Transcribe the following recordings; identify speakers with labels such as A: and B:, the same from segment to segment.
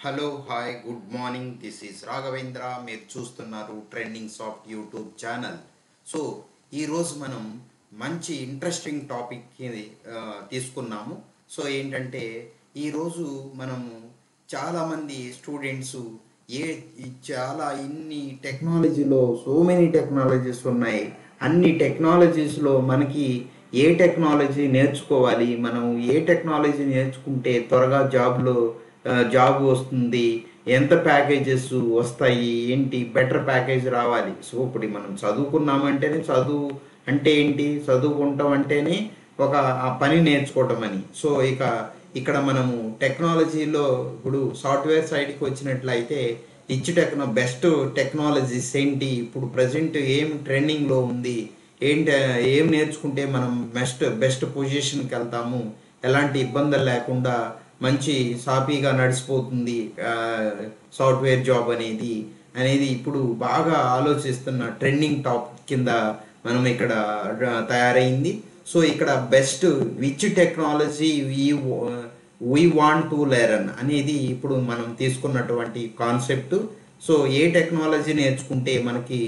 A: Hello hi good morning. This is Raghavendra. మీరు చూస్తున్నారు trending soft YouTube channel. So ఈరోజు మనం మంచి ఇంట్రెస్టింగ్ టాపిక్కి తీసుకున్నాము. సో ఏంటంటే ఈరోజు మనము చాలామంది స్టూడెంట్స్ ఏ చాలా ఇన్ని టెక్నాలజీలో సో మెనీ టెక్నాలజీస్ ఉన్నాయి. అన్ని టెక్నాలజీస్లో మనకి ఏ టెక్నాలజీ నేర్చుకోవాలి, మనం ఏ టెక్నాలజీ నేర్చుకుంటే త్వరగా జాబ్ వస్తుంది, ఎంత ప్యాకేజెస్ వస్తాయి, ఏంటి బెటర్ ప్యాకేజ్ రావాలి. సో ఇప్పుడు మనం చదువుకున్నామంటేనే చదువు అంటే ఏంటి, చదువుకుంటాం అంటేనే ఒక ఆ పని నేర్చుకోవటం అని. సో ఇక్కడ మనము టెక్నాలజీలో ఇప్పుడు సాఫ్ట్వేర్ సైడ్కి వచ్చినట్లయితే బెస్ట్ టెక్నాలజీస్ ఏంటి, ఇప్పుడు ప్రజెంట్ ఏం ట్రెండింగ్లో ఉంది, ఏంటి ఏం నేర్చుకుంటే మనం బెస్ట్ పొజిషన్కి వెళ్తాము, ఎలాంటి ఇబ్బందులు లేకుండా మంచి సాఫీగా నడిచిపోతుంది సాఫ్ట్వేర్ జాబ్ అనేది ఇప్పుడు బాగా ఆలోచిస్తున్న ట్రెండింగ్ టాపిక్ కింద మనం ఇక్కడ తయారైంది. సో ఇక్కడ best which technology we want to learn అనేది ఇప్పుడు మనం తీసుకున్నటువంటి కాన్సెప్ట్. సో ఏ టెక్నాలజీ నేర్చుకుంటే మనకి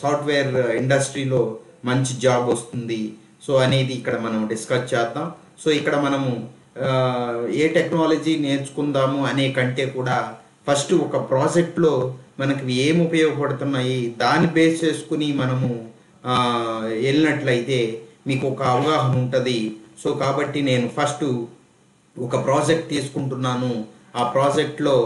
A: సాఫ్ట్వేర్ ఇండస్ట్రీలో మంచి జాబ్ వస్తుంది, సో అనేది ఇక్కడ మనం డిస్కస్ చేద్దాం. సో ఇక్కడ మనము ఏ టెక్నాలజీ నేర్చుకుందాము అనే కంటే కూడా ఫస్ట్ ఒక ప్రాజెక్ట్లో మనకి ఏం ఉపయోగపడుతున్నాయి దాన్ని బేస్ చేసుకుని మనము వెళ్ళినట్లయితే మీకు ఒక అవగాహన ఉంటుంది. సో కాబట్టి నేను ఫస్ట్ ఒక ప్రాజెక్ట్ తీసుకుంటున్నాను. ఆ ప్రాజెక్ట్లో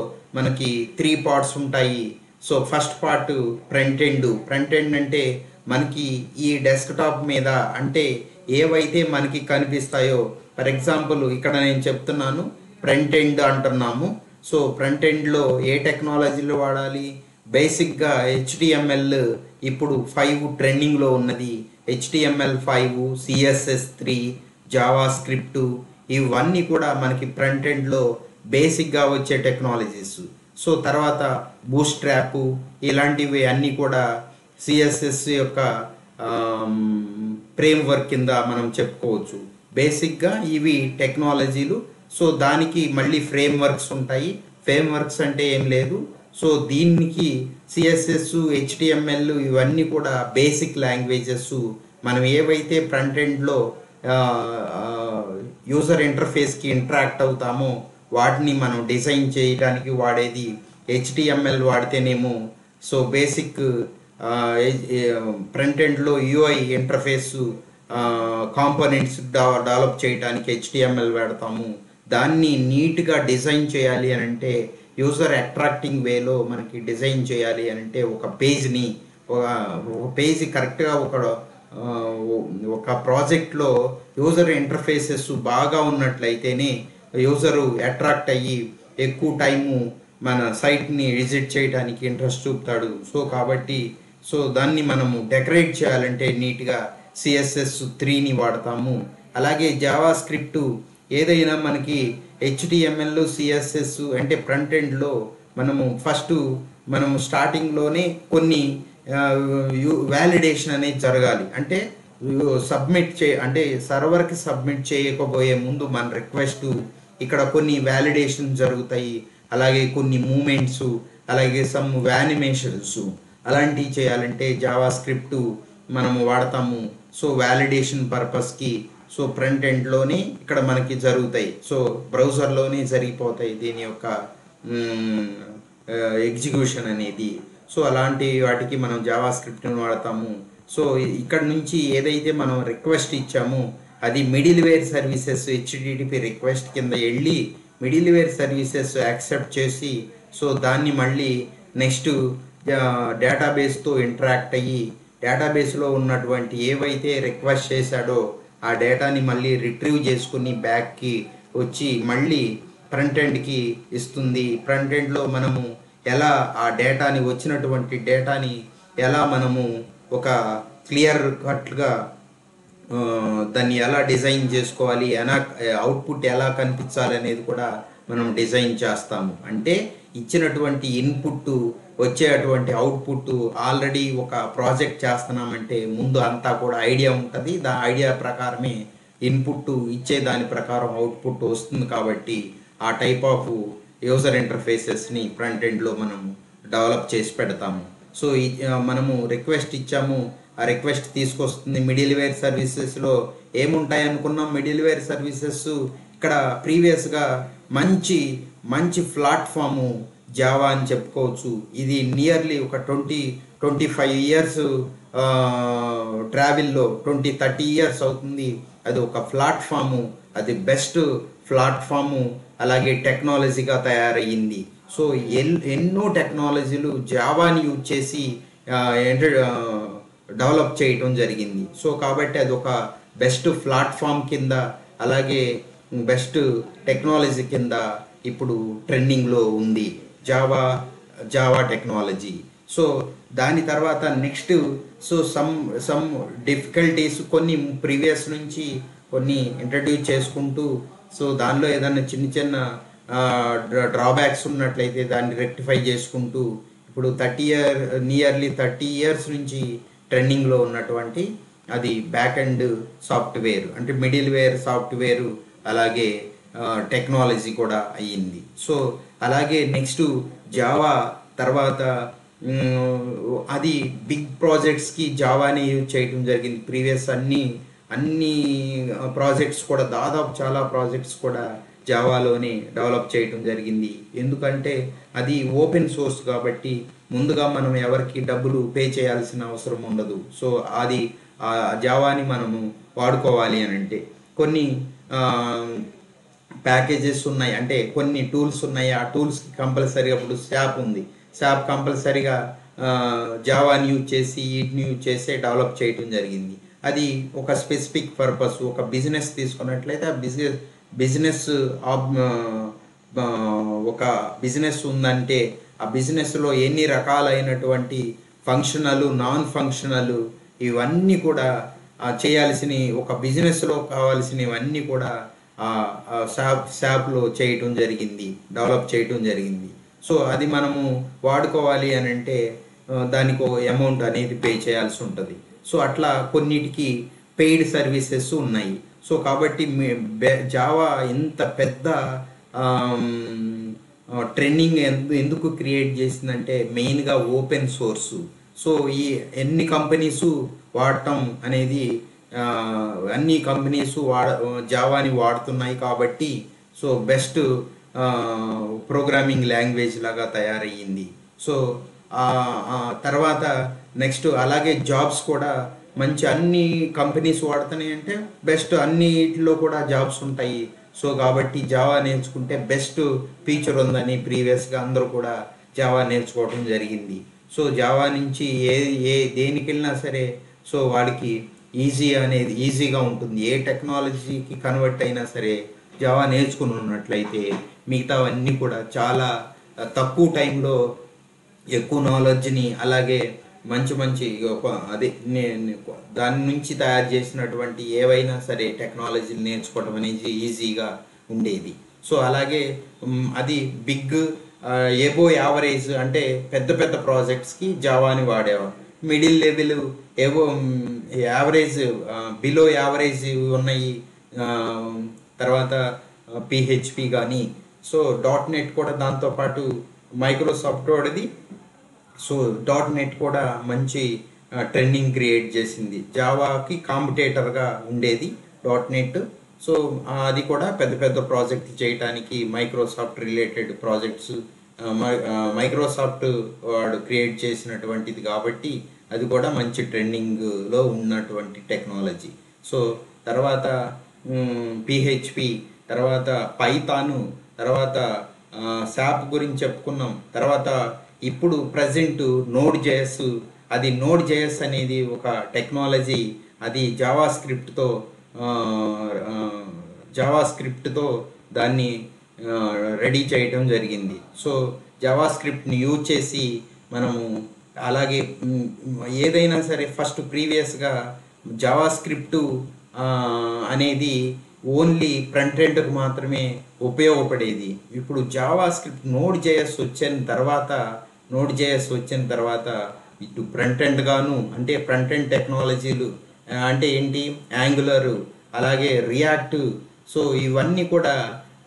A: మనకి 3 పార్ట్స్ ఉంటాయి. So first part front end అంటే మనకి ఈ డెస్క్టాప్ మీద అంటే ఏవైతే మనకి కనిపిస్తాయో, ఫర్ ఎగ్జాంపుల్ ఇక్కడ నేను చెప్తున్నాను ఫ్రంట్ ఎండ్ అంటున్నాము. సో ఫ్రంట్ ఎండ్లో ఏ టెక్నాలజీలు వాడాలి, బేసిక్గా HTML ఇప్పుడు 5 ట్రెండింగ్లో ఉన్నది. HTML5, CSS3, జావా స్క్రిప్ట్, ఇవన్నీ కూడా మనకి ఫ్రంట్ ఎండ్లో బేసిక్గా వచ్చే టెక్నాలజీస్. సో తర్వాత బూట్స్ట్రాప్ ఇలాంటివి అన్నీ కూడా సిఎస్ఎస్ యొక్క ఫ్రేమ్వర్క్ కింద మనం చెప్పుకోవచ్చు. బేసిక్గా ఇవి టెక్నాలజీలు. సో దానికి మళ్ళీ ఫ్రేమ్వర్క్స్ ఉంటాయి. ఫ్రేమ్వర్క్స్ అంటే ఏం లేదు, సో దీనికి సిఎస్ఎస్, HTML ఇవన్నీ కూడా బేసిక్ లాంగ్వేజెస్. మనం ఏవైతే ఫ్రంట్ ఎండ్లో యూజర్ ఇంటర్ఫేస్కి ఇంటరాక్ట్ అవుతామో వాటిని మనం డిజైన్ చేయడానికి వాడేది HTML వాడితేనేమో. సో బేసిక్ ఫ్రంట్ ఎండ్లో UI ఇంటర్ఫేస్ కాంపోనెంట్స్ డెవలప్ చేయడానికి HTML వాడతాము. దాన్ని నీట్గా డిజైన్ చేయాలి అని అంటే, యూజర్ అట్రాక్టింగ్ వేలో మనకి డిజైన్ చేయాలి అని అంటే ఒక పేజ్ కరెక్ట్గా ఒక ప్రాజెక్ట్లో యూజర్ ఇంటర్ఫేసెస్ బాగా ఉన్నట్లయితేనే యూజరు అట్రాక్ట్ అయ్యి ఎక్కువ టైము మన సైట్ని విజిట్ చేయడానికి ఇంట్రెస్ట్ చూపుతాడు. సో కాబట్టి దాన్ని మనము డెకరేట్ చేయాలంటే నీట్గా CSS3ని వాడతాము. అలాగే జావా స్క్రిప్ట్ ఏదైనా మనకి HTML, CSS అంటే ఫ్రంట్ ఎండ్లో మనము స్టార్టింగ్లోనే కొన్ని వ్యాలిడేషన్ అనేది జరగాలి. అంటే అంటే సర్వర్కి సబ్మిట్ చేయకపోయే ముందు మన రిక్వెస్ట్ ఇక్కడ కొన్ని వ్యాలిడేషన్ జరుగుతాయి. అలాగే కొన్ని మూమెంట్స్, అలాగే సమ్ యానిమేషన్స్ అలాంటివి చేయాలంటే జావా స్క్రిప్ట్ మనము వాడతాము. సో వ్యాలిడేషన్ పర్పస్కి సో ఫ్రంట్ ఎండ్లోనే ఇక్కడ మనకి జరుగుతాయి. సో బ్రౌజర్లోనే జరిగిపోతాయి దీని యొక్క ఎగ్జిక్యూషన్ అనేది. సో అలాంటి వాటికి మనం జావా స్క్రిప్ట్ని వాడతాము. సో ఇక్కడ నుంచి ఏదైతే మనం రిక్వెస్ట్ ఇచ్చామో అది మిడిల్వేర్ సర్వీసెస్ HTTP రిక్వెస్ట్ కింద వెళ్ళి మిడిల్వేర్ సర్వీసెస్ యాక్సెప్ట్ చేసి సో దాన్ని మళ్ళీ నెక్స్ట్ డేటాబేస్తో ఇంటరాక్ట్ అయ్యి డేటాబేస్లో ఉన్నటువంటి ఏవైతే రిక్వెస్ట్ చేశాడో ఆ డేటాని మళ్ళీ రిట్రీవ్ చేసుకుని బ్యాక్కి వచ్చి మళ్ళీ ఫ్రంట్ ఎండ్కి ఇస్తుంది. ఫ్రంట్ ఎండ్లో మనము ఎలా ఆ వచ్చినటువంటి డేటాని ఎలా మనము ఒక క్లియర్ కట్గా దాన్ని ఎలా డిజైన్ చేసుకోవాలి, అవుట్పుట్ ఎలా కనిపించాలి అనేది కూడా మనం డిజైన్ చేస్తాము. అంటే ఇచ్చినటువంటి ఇన్పుట్ వచ్చేటువంటి అవుట్పుట్ ఆల్రెడీ ఒక ప్రాజెక్ట్ చేస్తున్నామంటే ముందు అంతా కూడా ఐడియా ఉంటుంది. ఐడియా ప్రకారమే ఇన్పుట్ ఇచ్చే దాని ప్రకారం అవుట్పుట్ వస్తుంది. కాబట్టి ఆ టైప్ ఆఫ్ యూజర్ ఇంటర్ఫేసెస్ని ఫ్రంట్ ఎండ్లో మనము డెవలప్ చేసి పెడతాము. సో మనము రిక్వెస్ట్ ఇచ్చాము, ఆ రిక్వెస్ట్ తీసుకొస్తుంది. మిడిల్ వేర్ సర్వీసెస్లో ఏముంటాయి అనుకున్నాం? మిడిల్ వేర్ సర్వీసెస్ ఇక్కడ ప్రీవియస్గా మంచి మంచి ప్లాట్ఫాము జావా అని చెప్పుకోవచ్చు. ఇది నియర్లీ ఒక 20-25 ఇయర్స్ ట్రావెల్లో 20-30 ఇయర్స్ అవుతుంది. అది ఒక ప్లాట్ఫాము, అది బెస్ట్ ప్లాట్ఫాము, అలాగే టెక్నాలజీగా తయారయ్యింది. సో ఎన్నో టెక్నాలజీలు జావాని యూజ్ చేసి డెవలప్ చేయటం జరిగింది. సో కాబట్టి అది ఒక బెస్ట్ ప్లాట్ఫామ్ కింద, అలాగే బెస్ట్ టెక్నాలజీ కింద ఇప్పుడు ట్రెండింగ్లో ఉంది జావా టెక్నాలజీ. సో దాని తర్వాత నెక్స్ట్ సమ్ డిఫికల్టీస్ కొన్ని ప్రీవియస్ నుంచి కొన్ని ఇంట్రడ్యూస్ చేసుకుంటూ, సో దానిలో ఏదైనా చిన్న డ్రాబ్యాక్స్ ఉన్నట్లయితే దాన్ని రెక్టిఫై చేసుకుంటూ ఇప్పుడు నియర్లీ 30 ఇయర్స్ నుంచి ట్రెండింగ్లో ఉన్నటువంటి అది బ్యాక్ అండ్ సాఫ్ట్వేర్, అంటే మిడిల్ వేర్ సాఫ్ట్వేర్, అలాగే టెక్నాలజీ కూడా అయ్యింది. సో అలాగే నెక్స్ట్ జావా తర్వాత అది బిగ్ ప్రాజెక్ట్స్కి జావాని యూజ్ చేయడం జరిగింది. ప్రీవియస్ అన్ని ప్రాజెక్ట్స్ కూడా దాదాపు చాలా ప్రాజెక్ట్స్ కూడా జావాలోనే డెవలప్ చేయడం జరిగింది. ఎందుకంటే అది ఓపెన్ సోర్స్ కాబట్టి ముందుగా మనం ఎవరికి డబ్బులు పే చేయాల్సిన అవసరం ఉండదు. సో అది జావాని మనము వాడుకోవాలి అని అంటే కొన్ని ప్యాకేజెస్ ఉన్నాయి, అంటే కొన్ని టూల్స్ ఉన్నాయి. ఆ టూల్స్కి కంపల్సరీగా ఇప్పుడు శాప్ ఉంది, శాప్ కంపల్సరీగా జావాని యూజ్ చేసి వీటిని యూజ్ చేసి డెవలప్ చేయడం జరిగింది. అది ఒక స్పెసిఫిక్ పర్పస్. ఒక బిజినెస్ తీసుకున్నట్లయితే ఆ బిజినెస్ ఒక బిజినెస్ ఉందంటే ఆ బిజినెస్లో ఎన్ని రకాలైనటువంటి ఫంక్షనల్, నాన్ ఫంక్షనల్ ఇవన్నీ కూడా చేయాల్సినవి, ఒక బిజినెస్లో కావాల్సినవన్నీ కూడా శాప్లో చేయటం జరిగింది, డెవలప్ చేయటం జరిగింది. సో అది మనము వాడుకోవాలి అని అంటే దానికి అమౌంట్ అనేది పే చేయాల్సి ఉంటుంది. సో అట్లా కొన్నిటికి పెయిడ్ సర్వీసెస్ ఉన్నాయి. సో కాబట్టి జావా ఇంత పెద్ద ట్రెండింగ్ ఎందుకు క్రియేట్ చేసిందంటే మెయిన్గా ఓపెన్ సోర్సు. సో ఈ ఎన్ని కంపెనీసు వాడటం అనేది అన్ని కంపెనీస్ జావాని వాడుతున్నాయి కాబట్టి సో బెస్ట్ ప్రోగ్రామింగ్ లాంగ్వేజ్ లాగా తయారయ్యింది. సో తర్వాత నెక్స్ట్ అలాగే జాబ్స్ కూడా మంచి అన్ని కంపెనీస్ వాడుతున్నాయి అంటే బెస్ట్ అన్నిటిలో కూడా జాబ్స్ ఉంటాయి. సో కాబట్టి జావా నేర్చుకుంటే బెస్ట్ ఫీచర్ ఉందని ప్రీవియస్గా అందరూ కూడా జావా నేర్చుకోవడం జరిగింది. సో జావా నుంచి దేనికి వెళ్ళినా సరే సో వాడికి ఈజీగా ఉంటుంది. ఏ టెక్నాలజీకి కన్వర్ట్ అయినా సరే జావా నేర్చుకుని ఉన్నట్లయితే మిగతావన్నీ కూడా చాలా తక్కువ టైంలో ఎక్కువ నాలెడ్జ్ని, అలాగే మంచి అదే దాని నుంచి తయారు చేసినటువంటి ఏవైనా సరే టెక్నాలజీలు నేర్చుకోవడం అనేది ఈజీగా ఉండేది. సో అలాగే అది బిగ్ ఎబో యావరేజ్ అంటే పెద్ద ప్రాజెక్ట్స్కి జావాని వాడేవారు. మిడిల్ లెవెల్ ఏవో యావరేజ్ బిలో యావరేజ్ ఉన్నాయి. తర్వాత పిహెచ్పి కానీ, సో .NET కూడా దాంతోపాటు మైక్రోసాఫ్ట్ వాడిది. సో .NET కూడా మంచి ట్రెండింగ్ క్రియేట్ చేసింది. జావాకి కాంపిటేటర్గా ఉండేది .NET. సో అది కూడా పెద్ద ప్రాజెక్ట్ చేయడానికి మైక్రోసాఫ్ట్ రిలేటెడ్ ప్రాజెక్ట్స్ మైక్రోసాఫ్ట్ వాడు క్రియేట్ చేసినటువంటిది కాబట్టి అది కూడా మంచి ట్రెండింగ్లో ఉన్నటువంటి టెక్నాలజీ. సో తర్వాత పిహెచ్పి, తర్వాత పైథాను, తర్వాత శాప్ గురించి చెప్పుకున్నాం. తర్వాత ఇప్పుడు ప్రజెంట్ నోడ్ జేఎస్ అనేది ఒక టెక్నాలజీ. అది జావా స్క్రిప్ట్తో దాన్ని రెడీ చేయటం జరిగింది. సో జావా స్క్రిప్ట్ని యూజ్ చేసి మనము అలాగే ఏదైనా సరే ఫస్ట్ ప్రీవియస్గా జావా స్క్రిప్ట్ అనేది ఓన్లీ ఫ్రంట్ ఎండ్కు మాత్రమే ఉపయోగపడేది. ఇప్పుడు జావా స్క్రిప్ట్ నోడ్ జేఎస్ వచ్చిన తర్వాత ఇటు ఫ్రంట్ ఎండ్ గాను, అంటే ఫ్రంట్ ఎండ్ టెక్నాలజీలు అంటే ఏంటి, యాంగులర్, అలాగే రియాక్ట్. సో ఇవన్నీ కూడా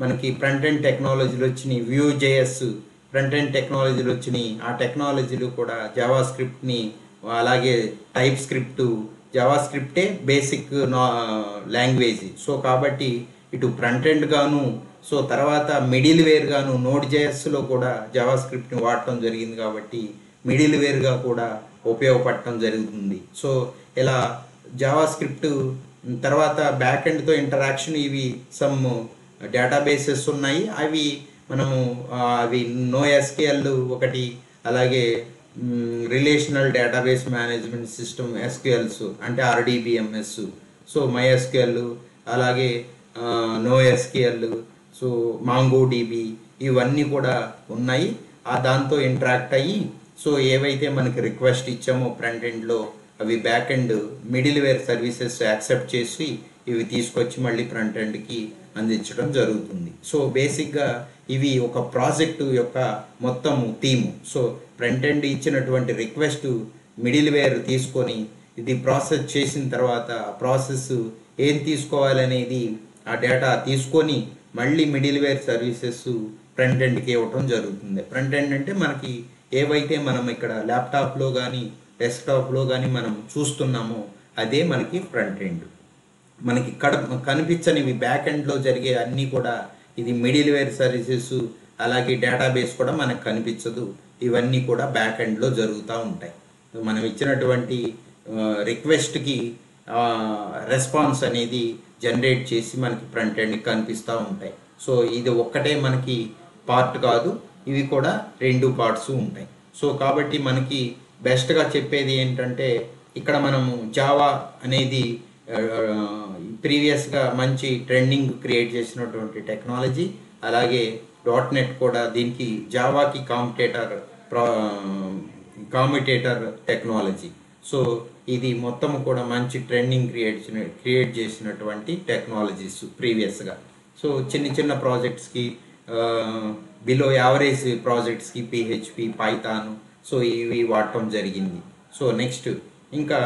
A: మనకి ఫ్రంట్ ఎండ్ టెక్నాలజీలు వచ్చినాయి, వ్యూ జేఎస్ ఫ్రంట్ ఎండ్ టెక్నాలజీలు వచ్చినాయి. ఆ టెక్నాలజీలు కూడా జావా స్క్రిప్ట్ని, అలాగే టైప్ స్క్రిప్ట్, జావా స్క్రిప్టే బేసిక్ లాంగ్వేజ్. సో కాబట్టి ఇటు ఫ్రంట్ ఎండ్ గాను, సో తర్వాత మిడిల్ వేర్ గాను నోడ్ జేఎస్లో కూడా జావా స్క్రిప్ట్ని వాడటం జరిగింది కాబట్టి మిడిల్ వేర్గా కూడా ఉపయోగపడటం జరుగుతుంది. సో ఇలా జావా స్క్రిప్ట్ తర్వాత బ్యాక్ ఎండ్తో ఇంటరాక్షన్, ఇవి సమ్ డేటాబేసెస్ ఉన్నాయి. అవి మనము అవి NoSQL ఒకటి, అలాగే relational database management system SQLs అంటే RDBMS, సో MySQL, అలాగే NoSQL, సో MongoDB, ఇవన్నీ కూడా ఉన్నాయి. దాంతో ఇంటరాక్ట్ అయ్యి సో ఏవైతే మనకి రిక్వెస్ట్ ఇచ్చామో ఫ్రంట్ ఎండ్లో అవి back end middleware services accept చేసి ఇవి తీసుకొచ్చి మళ్ళీ ఫ్రంట్ ఎండ్కి అందించడం జరుగుతుంది. సో బేసిక్గా ఇవి ఒక ప్రాజెక్టు యొక్క మొత్తం థీము. సో ఫ్రంట్ ఎండ్ ఇచ్చినటువంటి రిక్వెస్ట్ మిడిల్ వేర్ తీసుకొని ఇది ప్రాసెస్ చేసిన తర్వాత ప్రాసెస్ ఏం తీసుకోవాలనేది ఆ డేటా తీసుకొని మళ్ళీ మిడిల్ వేర్ సర్వీసెస్ ఫ్రంట్ ఎండ్కి ఇవ్వటం జరుగుతుంది. ఫ్రంట్ ఎండ్ అంటే మనకి ఏవైతే మనం ఇక్కడ ల్యాప్టాప్లో కానీ డెస్క్టాప్లో కానీ మనం చూస్తున్నామో అదే మనకి ఫ్రంట్ ఎండ్. మనకి ఇక్కడ కనిపించనివి బ్యాక్ ఎండ్లో జరిగే అన్నీ కూడా ఇది మిడిల్ వేర్ సర్వీసెస్, అలాగే డేటాబేస్ కూడా మనకు కనిపించదు. ఇవన్నీ కూడా బ్యాక్ ఎండ్లో జరుగుతూ ఉంటాయి. మనం ఇచ్చినటువంటి రిక్వెస్ట్కి రెస్పాన్స్ అనేది జనరేట్ చేసి మనకి ఫ్రంట్ ఎండ్ కనిపిస్తూ ఉంటాయి. సో ఇది ఒక్కటే మనకి పార్ట్ కాదు, ఇవి కూడా 2 పార్ట్స్ ఉంటాయి. సో కాబట్టి మనకి బెస్ట్గా చెప్పేది ఏంటంటే ఇక్కడ మనము జావా అనేది ప్రీవియస్గా మంచి ట్రెండింగ్ క్రియేట్ చేసినటువంటి టెక్నాలజీ, అలాగే .NET కూడా దీనికి జావాకి కాంపిటేటర్ టెక్నాలజీ. సో ఇది మొత్తం కూడా మంచి ట్రెండింగ్ క్రియేట్ చేసినటువంటి టెక్నాలజీస్ ప్రీవియస్గా. సో చిన్న చిన్న ప్రాజెక్ట్స్కి, బిలో యావరేజ్ ప్రాజెక్ట్స్కి PHP, పైథాన్, సో ఇవి వాడటం జరిగింది. సో నెక్స్ట్ ఇంకా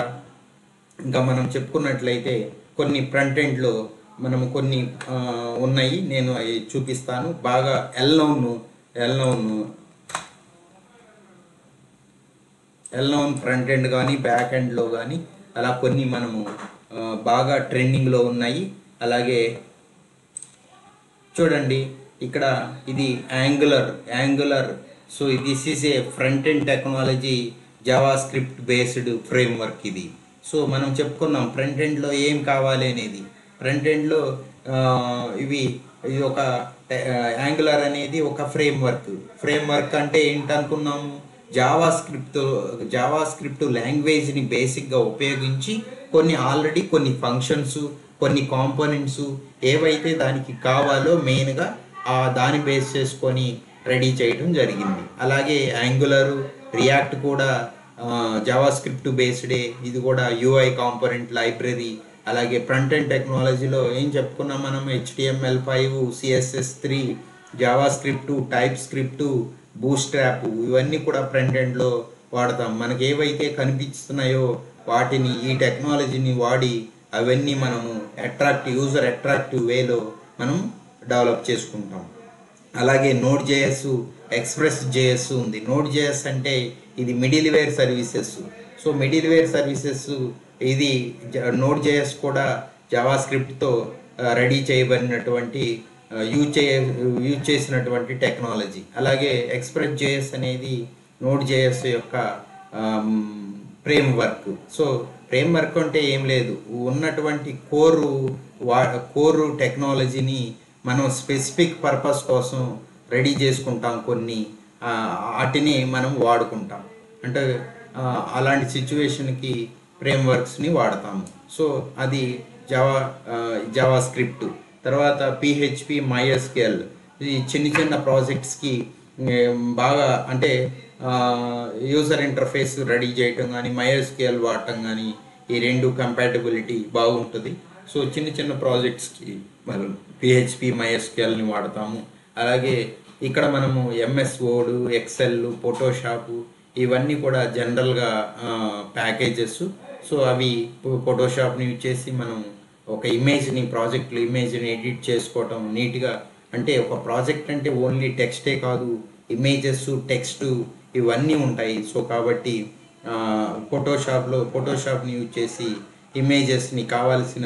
A: మనం చెప్పుకున్నట్లయితే కొన్ని ఫ్రంట్ ఎండ్లో మనము కొన్ని ఉన్నాయి, నేను అవి చూపిస్తాను. బాగా ఎల్నోన్ ఫ్రంట్ ఎండ్ కానీ బ్యాక్ ఎండ్లో కానీ అలా కొన్ని మనము బాగా ట్రెండింగ్లో ఉన్నాయి. అలాగే చూడండి ఇక్కడ ఇది angular. So this is a front end technology, Java script based framework ఇది. సో మనం చెప్పుకున్నాం ఫ్రంట్ ఎండ్లో ఏం కావాలి అనేది. ఫ్రంట్ ఎండ్లో ఇది ఒక యాంగులర్ అనేది ఒక ఫ్రేమ్వర్క్ అంటే ఏంటనుకున్నాము, జావా స్క్రిప్ట్ లాంగ్వేజ్ని బేసిక్గా ఉపయోగించి ఆల్రెడీ కొన్ని ఫంక్షన్స్, కొన్ని కాంపోనెంట్స్ ఏవైతే దానికి కావాలో మెయిన్గా దాన్ని బేస్ చేసుకొని రెడీ చేయడం జరిగింది. అలాగే యాంగులర్, రియాక్ట్ కూడా జావా స్క్రిప్ట్ బేస్డే, ఇది కూడా UI కాంపోనెంట్ లైబ్రరీ. అలాగే ఫ్రంట్ ఎండ్ టెక్నాలజీలో ఏం చెప్పుకున్నాం మనం, HTML5, CSS3, Java script, type script, bootstrap, ఇవన్నీ కూడా ఫ్రంట్ ఎండ్లో వాడతాం. మనకి ఏవైతే కనిపిస్తున్నాయో వాటిని, ఈ టెక్నాలజీని వాడి అవన్నీ మనము యూజర్ అట్రాక్టివ్ వేలో మనం డెవలప్ చేసుకుంటాం. అలాగే Node.js, Express.js ఉంది. Node.js అంటే ఇది middleware services. So middleware services ఇది Node.js కూడా జావా స్క్రిప్ట్తో రెడీ చేయబడినటువంటి యూజ్ చేసినటువంటి టెక్నాలజీ. అలాగే Express.js అనేది Node.js యొక్క ఫ్రేమ్వర్క్. సో ఫ్రేమ్వర్క్ అంటే ఏం లేదు, ఉన్నటువంటి కోరు టెక్నాలజీని మనం స్పెసిఫిక్ పర్పస్ కోసం రెడీ చేసుకుంటాం, వాటిని మనం వాడుకుంటాం. అంటే అలాంటి సిచ్యువేషన్కి ఫ్రేమ్వర్క్స్ని వాడతాము. సో అది జావా స్క్రిప్ట్. తర్వాత PHP, MySQL, ఈ చిన్న ప్రాజెక్ట్స్కి బాగా అంటే యూజర్ ఇంటర్ఫేస్ రెడీ చేయటం కానీ, MySQL వాడటం కానీ, ఈ 2 కంపాటబిలిటీ బాగుంటుంది. సో చిన్న ప్రాజెక్ట్స్కి మనం PHP, MySQLని వాడతాము. అలాగే ఇక్కడ మనము MS Word, Excel, ఫోటోషాప్, ఇవన్నీ కూడా జనరల్గా ప్యాకేజెస్. సో అవి ఫోటోషాప్ని యూజ్ చేసి మనం ఒక ప్రాజెక్ట్లో ఇమేజ్ని ఎడిట్ చేసుకోవటం, నీట్గా అంటే ఒక ప్రాజెక్ట్ అంటే ఓన్లీ టెక్స్టే కాదు, ఇమేజెస్, టెక్స్ట్ ఇవన్నీ ఉంటాయి. సో కాబట్టి ఫోటోషాప్ని యూజ్ చేసి ఇమేజెస్ని కావాల్సిన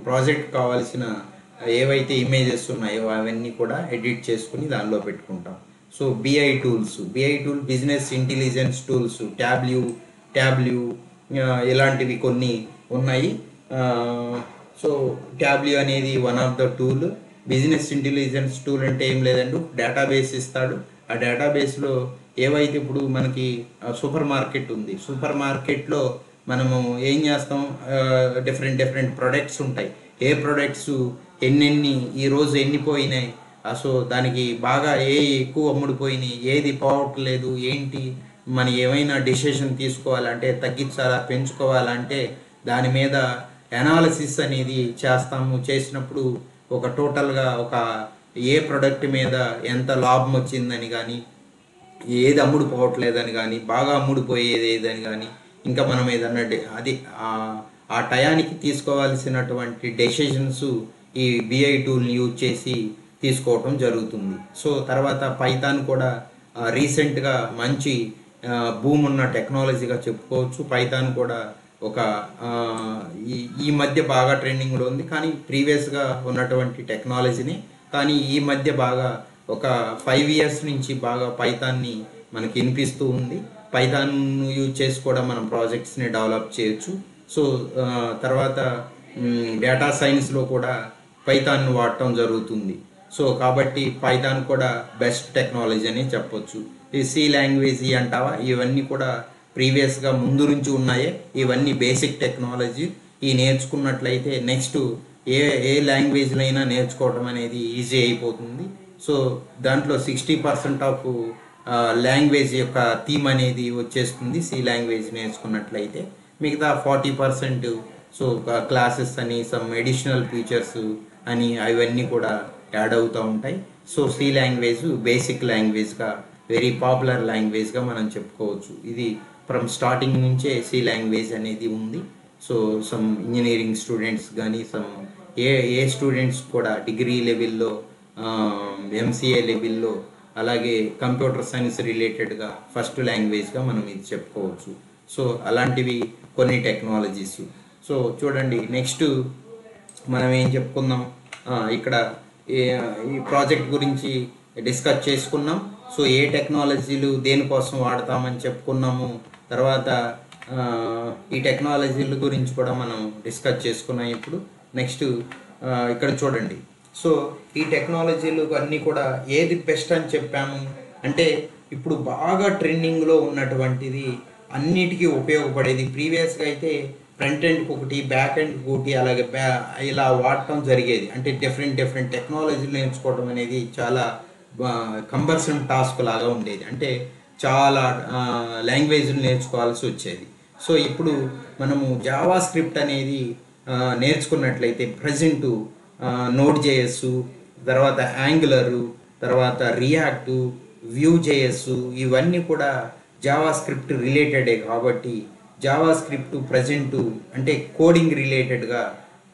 A: ప్రాజెక్ట్ కావాల్సిన ఏవైతే ఇమేజెస్ ఉన్నాయో అవన్నీ కూడా ఎడిట్ చేసుకుని దానిలో పెట్టుకుంటాం. So BI tool business intelligence tools, Tableau ఇలాంటివి కొన్ని ఉన్నాయి. సో ట్యాబ్ల్యూ అనేది one of the tool. Business intelligence tool అంటే ఏం లేదండి, డేటాబేస్ ఇస్తాడు. ఆ డేటాబేస్లో ఏవైతే ఇప్పుడు మనకి సూపర్ మార్కెట్ ఉంది, సూపర్ మార్కెట్లో మనము ఏం చేస్తాం, డిఫరెంట్ ప్రొడక్ట్స్ ఉంటాయి. ఏ ప్రొడక్ట్స్ ఈరోజు ఎన్ని పోయినాయి, సో దానికి బాగా ఎక్కువ అమ్ముడుపోయినాయి, ఏది పోవట్లేదు, ఏంటి మనం ఏమైనా డిసిషన్ తీసుకోవాలంటే తగ్గించాలా పెంచుకోవాలంటే దాని మీద అనాలిసిస్ అనేది చేస్తాము. చేసినప్పుడు ఒక టోటల్గా ఏ ప్రోడక్ట్ మీద ఎంత లాభం వచ్చిందని కానీ, ఏది అమ్ముడు పోవట్లేదని కానీ, బాగా అమ్ముడుపోయేది ఏదని కానీ, ఇంకా మనం ఏదన్నా అది ఆ టయానికి తీసుకోవాల్సినటువంటి డెసిషన్స్ ఈ బిఐ టూల్ని యూజ్ చేసి తీసుకోవటం జరుగుతుంది. సో తర్వాత పైథాన్ కూడా రీసెంట్గా మంచి భూమి ఉన్న టెక్నాలజీగా చెప్పుకోవచ్చు. పైథాన్ కూడా ఈ మధ్య బాగా ట్రెండింగ్లో ఉంది, కానీ ప్రీవియస్గా ఉన్నటువంటి టెక్నాలజీని, కానీ ఈ మధ్య బాగా ఒక 5 years నుంచి బాగా పైథాన్ని మనకి వినిపిస్తూ ఉంది. పైథాన్ యూజ్ చేసి కూడా మనం ప్రాజెక్ట్స్ని డెవలప్ చేయొచ్చు. సో తర్వాత డేటా సైన్స్లో కూడా పైథాన్ని వాడటం జరుగుతుంది. సో కాబట్టి పైథాన్ కూడా బెస్ట్ టెక్నాలజీ అని చెప్పొచ్చు. ఈ సి లాంగ్వేజ్ అంటావా, ఇవన్నీ కూడా ప్రీవియస్గా ముందు నుంచి ఉన్నాయే. ఇవన్నీ బేసిక్ టెక్నాలజీ. ఈ నేర్చుకున్నట్లయితే నెక్స్ట్ ఏ లాంగ్వేజ్లో అయినా నేర్చుకోవడం అనేది ఈజీ అయిపోతుంది. సో దాంట్లో 60% ఆఫ్ లాంగ్వేజ్ యొక్క థీమ్ అనేది వచ్చేస్తుంది సి లాంగ్వేజ్ నేర్చుకున్నట్లయితే. మిగతా 40% సో క్లాసెస్ అని, సమ్ అడిషనల్ ఫీచర్స్ అని అవన్నీ కూడా యాడ్ అవుతూ ఉంటాయి. సో సి లాంగ్వేజ్ బేసిక్ లాంగ్వేజ్గా, వెరీ పాపులర్ లాంగ్వేజ్గా మనం చెప్పుకోవచ్చు. ఇది ఫ్రమ్ స్టార్టింగ్ నుంచే సి లాంగ్వేజ్ అనేది ఉంది. సో సమ్ ఇంజనీరింగ్ స్టూడెంట్స్ కానీ, సమ్ ఏ స్టూడెంట్స్ కూడా డిగ్రీ లెవెల్లో, ఎంసీఏ లెవెల్లో, అలాగే కంప్యూటర్ సైన్స్ రిలేటెడ్గా ఫస్ట్ లాంగ్వేజ్గా మనం ఇది చెప్పుకోవచ్చు. సో అలాంటివి కొన్ని టెక్నాలజీస్. సో చూడండి, నెక్స్ట్ మనం ఏం చెప్పుకుందాం, ఇక్కడ ఈ ప్రాజెక్ట్ గురించి డిస్కస్ చేసుకున్నాం. సో ఏ టెక్నాలజీలు దేనికోసం వాడతామని చెప్పుకున్నాము. తర్వాత ఈ టెక్నాలజీల గురించి కూడా మనం డిస్కస్ చేసుకున్నాం. ఇప్పుడు నెక్స్ట్ ఇక్కడ చూడండి. సో ఈ టెక్నాలజీలు అన్నీ కూడా ఏది బెస్ట్ అని చెప్పాము అంటే, ఇప్పుడు బాగా ట్రెండింగ్లో ఉన్నటువంటిది, అన్నిటికీ ఉపయోగపడేది. ప్రీవియస్గా అయితే ఫ్రంట్ ఎండ్కి ఒకటి, బ్యాక్ ఎండ్కి ఒకటి, అలాగే ఇలా వాడటం జరిగేది. అంటే డిఫరెంట్ టెక్నాలజీలు నేర్చుకోవడం అనేది చాలా కంబర్సన్ టాస్క్ లాగా ఉండేది. అంటే చాలా లాంగ్వేజ్లు నేర్చుకోవాల్సి వచ్చేది. సో ఇప్పుడు మనము జావా స్క్రిప్ట్ అనేది నేర్చుకున్నట్లయితే ప్రజెంటు నోడ్.js, తర్వాత యాంగులరు, తర్వాత రియాక్ట్, వ్యూ.js ఇవన్నీ కూడా జావా స్క్రిప్ట్ రిలేటెడే. కాబట్టి జావా స్క్రిప్ట్ ప్రజెంటు అంటే కోడింగ్ రిలేటెడ్గా,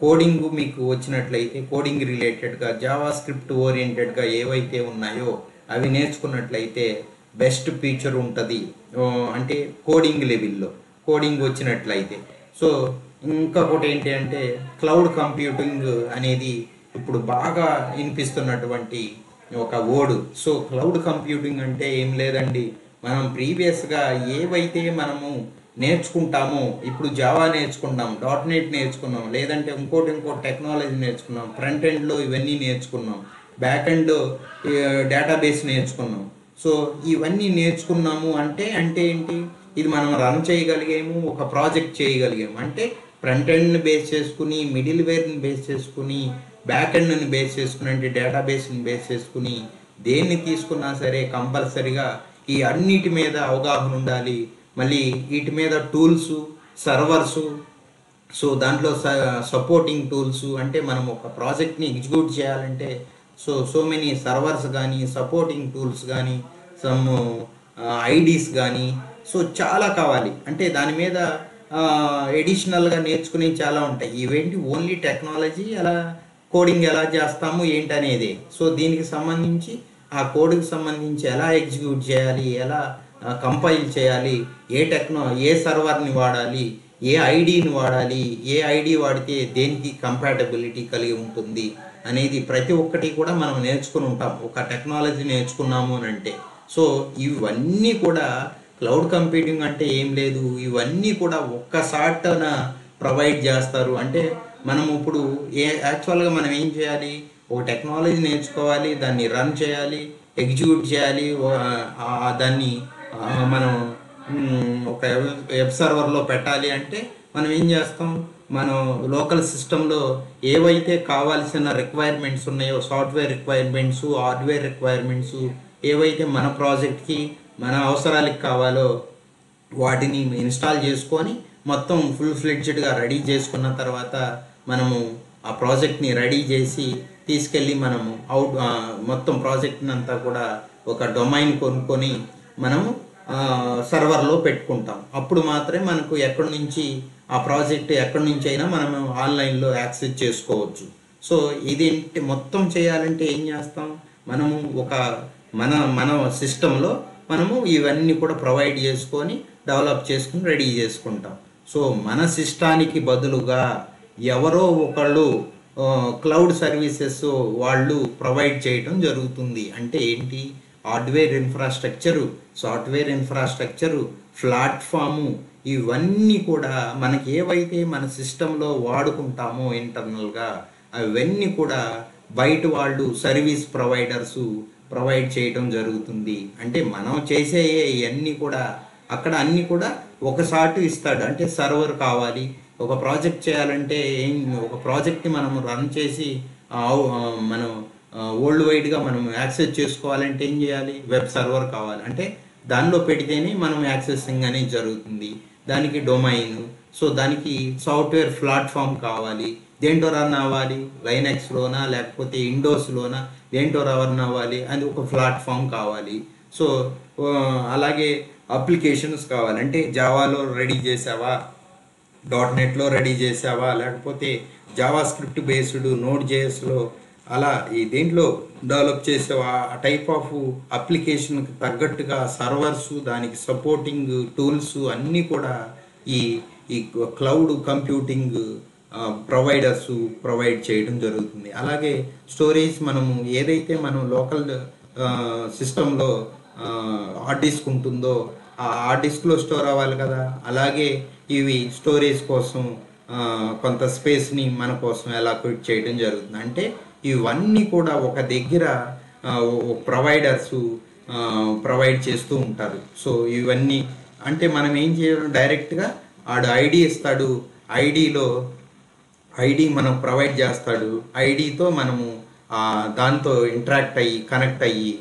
A: కోడింగ్ మీకు వచ్చినట్లయితే కోడింగ్ రిలేటెడ్గా జావా స్క్రిప్ట్ ఓరియంటెడ్గా ఏవైతే ఉన్నాయో అవి నేర్చుకున్నట్లయితే బెస్ట్ ఫీచర్ ఉంటుంది. అంటే కోడింగ్ లెవెల్లో కోడింగ్ వచ్చినట్లయితే. సో ఇంకొకటి ఏంటి అంటే, క్లౌడ్ కంప్యూటింగ్ అనేది ఇప్పుడు బాగా వినిపిస్తున్నటువంటి ఒక వర్డ్. సో క్లౌడ్ కంప్యూటింగ్ అంటే ఏం లేదండి, మనం ప్రీవియస్గా ఏవైతే మనము నేర్చుకుంటామో, ఇప్పుడు జావా నేర్చుకున్నాం, .NET నేర్చుకున్నాం, లేదంటే ఇంకోటి టెక్నాలజీ నేర్చుకున్నాం, ఫ్రంట్ ఎండ్లో ఇవన్నీ నేర్చుకున్నాం, బ్యాక్ ఎండ్లో డేటాబేస్ నేర్చుకున్నాం. సో ఇవన్నీ నేర్చుకున్నాము అంటే ఏంటి, ఇది మనం రన్ చేయగలిగాము, ఒక ప్రాజెక్ట్ చేయగలిగాము. అంటే ఫ్రంట్ ఎండ్ని బేస్ చేసుకుని, మిడిల్ వేర్ని బేస్ చేసుకుని, బ్యాక్ ఎండ్ని బేస్ చేసుకుని, అంటే డేటాబేస్ని బేస్ చేసుకుని, దేన్ని తీసుకున్నా సరే కంపల్సరిగా ఈ అన్నిటి మీద అవగాహన ఉండాలి. మళ్ళీ వీటి మీద టూల్స్, సర్వర్సు, సో దాంట్లో సపోర్టింగ్ టూల్స్, అంటే మనం ఒక ప్రాజెక్ట్ని ఎగ్జిక్యూట్ చేయాలంటే సో మెనీ సర్వర్స్ కానీ, సపోర్టింగ్ టూల్స్ కానీ, సమ్ ఐడీస్ కానీ, సో చాలా కావాలి. అంటే దాని మీద ఎడిషనల్గా నేర్చుకునే చాలా ఉంటాయి. ఇవేంటి ఓన్లీ టెక్నాలజీ, అలా కోడింగ్ ఎలా చేస్తాము ఏంటనేది. సో దీనికి సంబంధించి ఆ కోడ్కి సంబంధించి ఎలా ఎగ్జిక్యూట్ చేయాలి, ఎలా కంపైల్ చేయాలి, ఏ సర్వర్ని వాడాలి, ఏ ఐడిని వాడాలి, ఏ ఐడి వాడితే దేనికి కంపాటబిలిటీ కలిగి ఉంటుంది అనేది ప్రతి ఒక్కటి కూడా మనం నేర్చుకుని ఉంటాం ఒక టెక్నాలజీ నేర్చుకున్నాము అని అంటే. సో ఇవన్నీ కూడా క్లౌడ్ కంప్యూటింగ్ అంటే ఏం లేదు, ఇవన్నీ కూడా ఒక్కసాటన ప్రొవైడ్ చేస్తారు. అంటే మనం ఇప్పుడు యాక్చువల్గా మనం ఏం చేయాలి, ఒక టెక్నాలజీ నేర్చుకోవాలి, దాన్ని రన్ చేయాలి, ఎగ్జిక్యూట్ చేయాలి, దాన్ని మనం ఒక వెబ్ సర్వర్లో పెట్టాలి అంటే మనం ఏం చేస్తాం, మనం లోకల్ సిస్టంలో ఏవైతే కావాల్సిన రిక్వైర్మెంట్స్ ఉన్నాయో, సాఫ్ట్వేర్ రిక్వైర్మెంట్స్, హార్డ్వేర్ రిక్వైర్మెంట్స్ ఏవైతే మన ప్రాజెక్ట్కి మన అవసరాలకు కావాలో వాటిని ఇన్స్టాల్ చేసుకొని మొత్తం ఫుల్ ఫ్లెడ్జ్డ్గా రెడీ చేసుకున్న తర్వాత మనము ఆ ప్రాజెక్ట్ని రెడీ చేసి తీసుకెళ్ళి మనము మొత్తం ప్రాజెక్ట్ని అంతా కూడా ఒక డొమైన్ కొనుక్కొని మనము సర్వర్లో పెట్టుకుంటాం. అప్పుడు మాత్రమే మనకు ఎక్కడి నుంచి ఆ ప్రాజెక్ట్ ఎక్కడి నుంచి అయినా మనము ఆన్లైన్లో యాక్సెస్ చేసుకోవచ్చు. సో ఇది మొత్తం చేయాలంటే ఏం చేస్తాం, మనము మన సిస్టంలో మనము ఇవన్నీ కూడా ప్రొవైడ్ చేసుకొని డెవలప్ చేసుకుని రెడీ చేసుకుంటాం. సో మన సిస్టానికి బదులుగా ఎవరో ఒకళ్ళు క్లౌడ్ సర్వీసెస్ వాళ్ళు ప్రొవైడ్ చేయడం జరుగుతుంది. అంటే ఏంటి, hardware infrastructure, software infrastructure, platform, ఇవన్నీ కూడా మనకి ఏవైతే మన సిస్టంలో వాడుకుంటామో ఇంటర్నల్గా అవన్నీ కూడా బయట వాళ్ళు సర్వీస్ ప్రొవైడర్సు ప్రొవైడ్ చేయడం జరుగుతుంది. అంటే మనం చేసే ఇవన్నీ కూడా అక్కడ అన్నీ కూడా ఒకసారి ఇస్తాడు. అంటే సర్వర్ కావాలి, ఒక ప్రాజెక్ట్ చేయాలంటే ఒక ప్రాజెక్ట్ని మనం రన్ చేసి మనం వరల్డ్ వైడ్గా మనం యాక్సెస్ చేసుకోవాలంటే ఏం చేయాలి, వెబ్ సర్వర్ కావాలి. అంటే దానిలో పెడితేనే మనం యాక్సెసింగ్ అనేది జరుగుతుంది. దానికి డొమైన్, సో దానికి సాఫ్ట్వేర్ ప్లాట్ఫామ్ కావాలి, దేంట్లో రన్ అవ్వాలి, లైనక్స్లోనా లేకపోతే విండోస్లోనా దేంట్లో రన్ అవ్వాలి, అది ఒక ప్లాట్ఫామ్ కావాలి. సో అలాగే అప్లికేషన్స్ కావాలి, అంటే జావాలో రెడీ చేసావా, .NETలో రెడీ చేసావా, లేకపోతే జావా స్క్రిప్ట్ బేస్డ్ నోడ్.jsలో అలా ఈ దేంట్లో డెవలప్ చేసావా, ఆ టైప్ ఆఫ్ అప్లికేషన్కి తగ్గట్టుగా సర్వర్స్, దానికి సపోర్టింగ్ టూల్స్ అన్నీ కూడా ఈ ఈ క్లౌడ్ కంప్యూటింగ్ ప్రొవైడర్స్ ప్రొవైడ్ చేయడం జరుగుతుంది. అలాగే స్టోరేజ్, మనము ఏదైతే మనం లోకల్ సిస్టంలో హార్డ్ డిస్క్ ఉంటుందో ఆ హార్డ్ డిస్క్లో స్టోర్ అవ్వాలి కదా, అలాగే ఇవి స్టోరేజ్ కోసం కొంత స్పేస్ని మన కోసం అలాకేట్ చేయడం జరుగుతుంది. అంటే ఇవన్నీ కూడా ఒక దగ్గర ప్రొవైడర్స్ ప్రొవైడ్ చేస్తూ ఉంటారు. సో ఇవన్నీ అంటే మనం ఏం చేయడం, డైరెక్ట్గా ఆడు ఐడి ఇస్తాడు, ఐడి మనం ప్రొవైడ్ చేస్తాడు, ఐడితో మనము దాంతో ఇంటరాక్ట్ అయ్యి కనెక్ట్ అయ్యి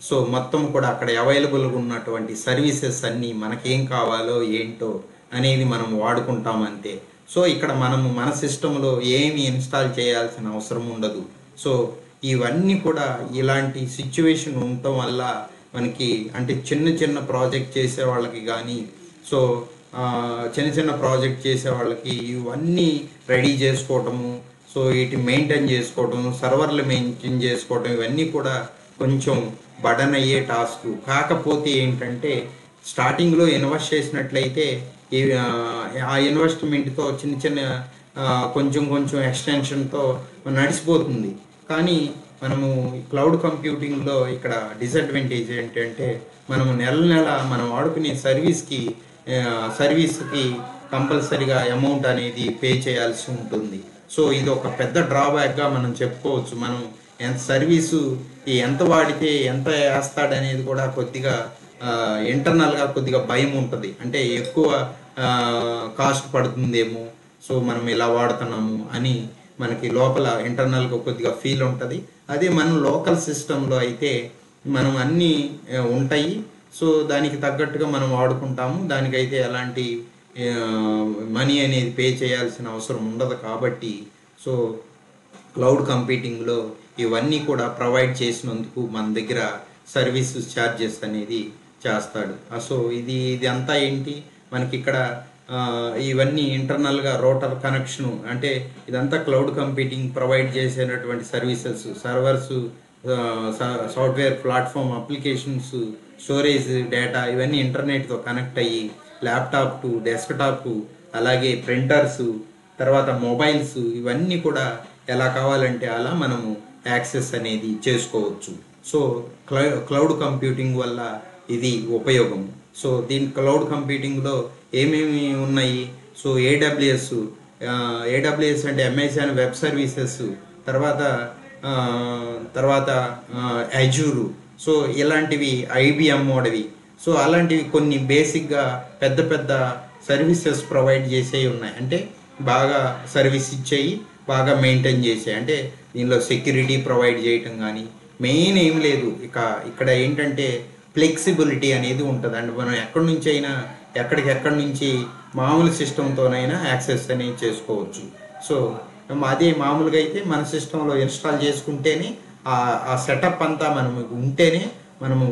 A: సో మొత్తం కూడా అక్కడ అవైలబుల్గా ఉన్నటువంటి సర్వీసెస్ అన్నీ మనకేం కావాలో ఏంటో అనేది మనం వాడుకుంటాం అంతే. సో ఇక్కడ మనము మన సిస్టంలో ఏమి ఇన్స్టాల్ చేయాల్సిన అవసరం ఉండదు. సో ఇవన్నీ కూడా ఇలాంటి సిచ్యువేషన్ ఉండటం వల్ల మనకి అంటే చిన్న ప్రాజెక్ట్ చేసే వాళ్ళకి కానీ, సో చిన్న ప్రాజెక్ట్ చేసే వాళ్ళకి ఇవన్నీ రెడీ చేసుకోవటము, సో వీటిని మెయింటైన్ చేసుకోవటం, సర్వర్లు మెయింటైన్ చేసుకోవటం, ఇవన్నీ కూడా కొంచెం బర్డన్ అయ్యే టాస్క్. కాకపోతే ఏంటంటే స్టార్టింగ్లో ఇన్వెస్ట్ చేసినట్లయితే ఆ ఇన్వెస్ట్మెంట్తో చిన్న కొంచెం ఎక్స్టెన్షన్తో నడిచిపోతుంది. కానీ మనము క్లౌడ్ కంప్యూటింగ్లో ఇక్కడ డిసడ్వాంటేజ్ ఏంటంటే మనము నెల మనం వాడుకునే సర్వీస్కి కంపల్సరీగా అమౌంట్ అనేది పే చేయాల్సి ఉంటుంది. సో ఇది ఒక పెద్ద డ్రాబ్యాక్గా మనం చెప్పుకోవచ్చు. మనం సర్వీసు ఎంత వాడితే ఎంత వేస్తాడనేది కూడా కొద్దిగా ఇంటర్నల్గా కొద్దిగా భయం ఉంటుంది. అంటే ఎక్కువ కాస్ట్ పడుతుందేమో, సో మనం ఇలా వాడుతున్నాము అని మనకి లోపల ఇంటర్నల్గా కొద్దిగా ఫీల్ ఉంటుంది. అదే మనం లోకల్ సిస్టంలో అయితే మనం అన్నీ ఉంటాయి, సో దానికి తగ్గట్టుగా మనం వాడుకుంటాము. దానికైతే ఎలాంటి మనీ అనేది పే చేయాల్సిన అవసరం ఉండదు. కాబట్టి సో క్లౌడ్ కంప్యూటింగ్లో ఇవన్నీ కూడా ప్రొవైడ్ చేసినందుకు మన దగ్గర సర్వీస్ ఛార్జెస్ అనేది చేస్తాడు. సో ఇది అంతా ఏంటి, మనకి ఇక్కడ ఇవన్నీ ఇంటర్నల్గా రోటర్ కనెక్షను, అంటే ఇదంతా క్లౌడ్ కంప్యూటింగ్ ప్రొవైడ్ చేసేటటువంటి services, servers, software platform applications, storage data ఇవన్నీ ఇంటర్నెట్తో కనెక్ట్ అయ్యి ల్యాప్టాప్ టు డెస్క్టాప్, అలాగే ప్రింటర్స్, తర్వాత మొబైల్స్, ఇవన్నీ కూడా ఎలా కావాలంటే అలా మనము యాక్సెస్ అనేది చేసుకోవచ్చు. సో క్లౌడ్ కంప్యూటింగ్ వల్ల ఇది ఉపయోగం. సో దీని క్లౌడ్ కంప్యూటింగ్లో ఏమేమి ఉన్నాయి? సో ఏడబ్ల్యూఎస్ అంటే అమెజాన్ వెబ్ సర్వీసెస్, తర్వాత తర్వాత అజూరు, సో ఇలాంటివి ఐబిఎం వాడివి. సో అలాంటివి కొన్ని బేసిక్గా పెద్ద పెద్ద సర్వీసెస్ ప్రొవైడ్ చేసేవి ఉన్నాయి. అంటే బాగా సర్వీస్ ఇచ్చేయి, బాగా మెయింటైన్ చేసాయి. అంటే దీనిలో సెక్యూరిటీ ప్రొవైడ్ చేయటం కానీ, మెయిన్ ఏం లేదు. ఇక్కడ ఏంటంటే ఫ్లెక్సిబిలిటీ అనేది ఉంటుంది. అంటే మనం ఎక్కడి నుంచి అయినా ఎక్కడికెక్కడి నుంచి మామూలు సిస్టంతోనైనా యాక్సెస్ అనేది చేసుకోవచ్చు. సో అదే మామూలుగా అయితే మన సిస్టంలో ఇన్స్టాల్ చేసుకుంటేనే ఆ సెటప్ అంతా మనం ఉంటేనే మనము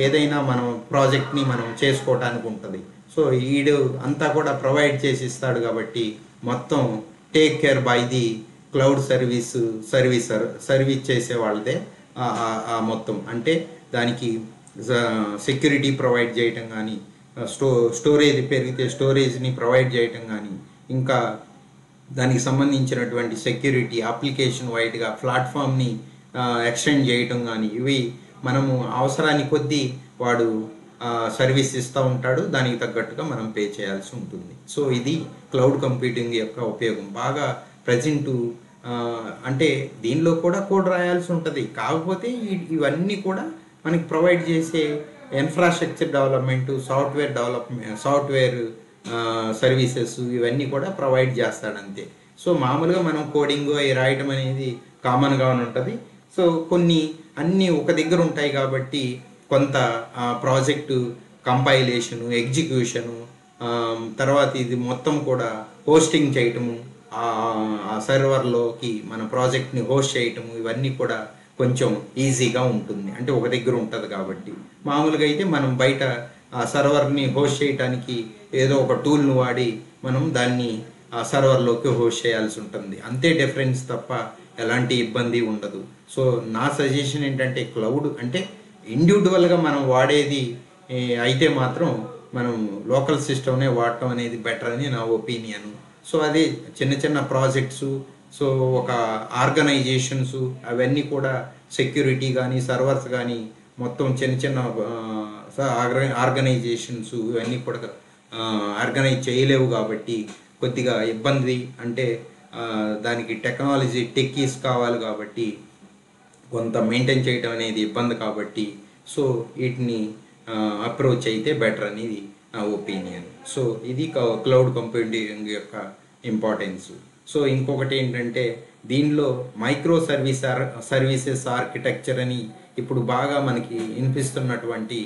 A: ఏదైనా మనం ప్రాజెక్ట్ని మనం చేసుకోవటానికి ఉంటుంది. సో వీడు అంతా కూడా ప్రొవైడ్ చేసి ఇస్తాడు కాబట్టి మొత్తం take care bye the cloud service చేసే వాళ్ళదే మొత్తం. అంటే దానికి సెక్యూరిటీ ప్రొవైడ్ చేయటం కానీ, స్టోరేజ్ పెరిగితే స్టోరేజ్ని ప్రొవైడ్ చేయటం కానీ, ఇంకా దానికి సంబంధించినటువంటి సెక్యూరిటీ అప్లికేషన్ వైడ్గా ప్లాట్ఫామ్ని ఎక్స్టెండ్ చేయటం కానీ, ఇవి మనము అవసరాన్ని కొద్దీ వాడు సర్వీస్ ఇస్తూ ఉంటాడు. దానికి తగ్గట్టుగా మనం పే చేయాల్సి ఉంటుంది. సో ఇది క్లౌడ్ కంప్యూటింగ్ యొక్క ఉపయోగం. బాగా ప్రజెంటు అంటే దీనిలో కూడా కోడ్ రాయాల్సి ఉంటుంది. కాకపోతే ఇవన్నీ కూడా మనకి ప్రొవైడ్ చేసే ఇన్ఫ్రాస్ట్రక్చర్ డెవలప్మెంట్, సాఫ్ట్వేర్ సర్వీసెస్ ఇవన్నీ కూడా ప్రొవైడ్ చేస్తాడంతే. సో మామూలుగా మనం కోడింగ్ అవి రాయటం అనేది కామన్గానే ఉంటుంది. సో కొన్ని అన్నీ ఒక దగ్గర ఉంటాయి కాబట్టి కొంత ప్రాజెక్టు కంపైలేషను, ఎగ్జిక్యూషను, తర్వాత ఇది మొత్తం కూడా హోస్టింగ్ చేయటము, ఆ సర్వర్లోకి మన ప్రాజెక్ట్ని హోస్ట్ చేయటము, ఇవన్నీ కూడా కొంచెం ఈజీగా ఉంటుంది. అంటే ఒక దగ్గర ఉంటుంది కాబట్టి. మామూలుగా అయితే మనం బయట ఆ సర్వర్ని హోస్ట్ చేయడానికి ఏదో ఒక టూల్ను వాడి మనం దాన్ని ఆ సర్వర్లోకి హోస్ట్ చేయాల్సి ఉంటుంది. అంతే డిఫరెన్స్ తప్ప ఎలాంటి ఇబ్బంది ఉండదు. సో నా సజెషన్ ఏంటంటే క్లౌడ్ అంటే ఇండివిజువల్గా మనం వాడేది అయితే మాత్రం మనం లోకల్ సిస్టమ్నే వాడటం అనేది బెటర్ అని నా ఒపీనియన్. సో అదే చిన్న చిన్న ప్రాజెక్ట్స్, సో ఒక ఆర్గనైజేషన్స్ అవన్నీ కూడా సెక్యూరిటీ కానీ సర్వర్స్ కానీ మొత్తం చిన్న చిన్న ఆర్గనైజేషన్స్ ఇవన్నీ కూడా ఆర్గనైజ్ చేయలేవు కాబట్టి కొద్దిగా ఇబ్బంది. అంటే దానికి టెక్నీస్ కావాలి కాబట్టి కొంత మెయింటైన్ చేయడం అనేది ఇబ్బంది కాబట్టి సో వీటిని అప్రోచ్ అయితే బెటర్ అనేది నా ఒపీనియన్. సో ఇది క్లౌడ్ కంప్యూటింగ్ యొక్క ఇంపార్టెన్స్. సో ఇంకొకటి ఏంటంటే దీనిలో సర్వీసెస్ ఆర్కిటెక్చర్ అని ఇప్పుడు బాగా మనకి వినిపిస్తున్నటువంటి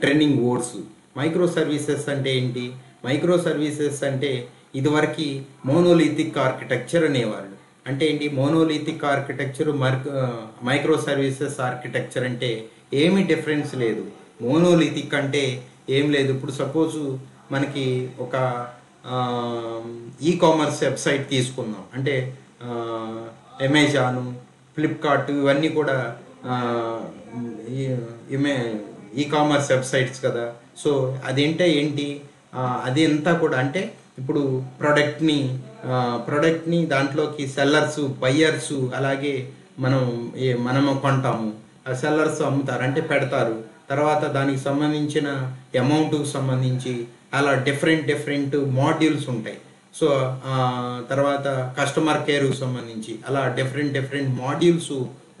A: ట్రెండింగ్ వర్డ్స్. మైక్రో సర్వీసెస్ అంటే ఏంటి? మైక్రో సర్వీసెస్ అంటే ఇదివరకు మోనోలిథిక్ ఆర్కిటెక్చర్ అనేవాళ్ళు. అంటే ఏంటి monolithic architecture, micro services architecture అంటే ఏమీ డిఫరెన్స్ లేదు. మోనోలిథిక్ అంటే ఏం లేదు. ఇప్పుడు సపోజు మనకి ఒక కామర్స్ వెబ్సైట్ తీసుకుందాం. అంటే అమెజాను, ఫ్లిప్కార్ట్ ఇవన్నీ కూడా కామర్స్ వెబ్సైట్స్ కదా. సో అదేంటే ఏంటి అది అంతా కూడా అంటే ఇప్పుడు ప్రోడక్ట్ని దాంట్లోకి సెల్లర్సు, బయ్యర్సు, అలాగే మనము కొంటాము, సెల్లర్స్ అమ్ముతారు అంటే పెడతారు. తర్వాత దానికి సంబంధించిన అమౌంట్కి సంబంధించి అలా డిఫరెంట్ మాడ్యూల్స్ ఉంటాయి. సో తర్వాత కస్టమర్ కేర్కి సంబంధించి అలా డిఫరెంట్ మాడ్యూల్స్,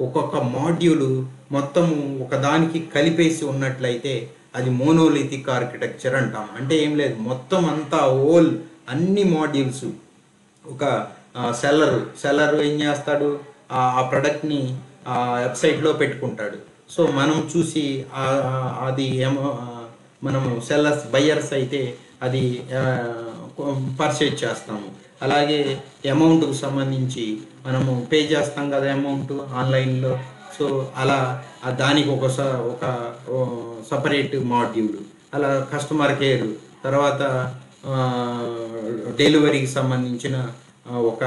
A: ఒక్కొక్క మాడ్యూల్ మొత్తము ఒకదానికి కలిపేసి ఉన్నట్లయితే అది మోనోలిథిక్ ఆర్కిటెక్చర్ అంటాం. అంటే ఏం లేదు, మొత్తం అంతా అన్ని మాడ్యూల్స్ ఒక సెల్లర్ ఏం చేస్తాడు, ఆ ప్రోడక్ట్ని వెబ్సైట్లో పెట్టుకుంటాడు. సో మనం చూసి అది మనము బయ్యర్స్ అయితే అది పర్చేజ్ చేస్తాము. అలాగే అమౌంట్కు సంబంధించి మనము పే చేస్తాం కదా అమౌంట్ ఆన్లైన్లో. సో అలా దానికి ఒక సపరేట్ మాడ్యూల్, అలా కస్టమర్ కేర్, తర్వాత డెలివరీకి సంబంధించిన ఒక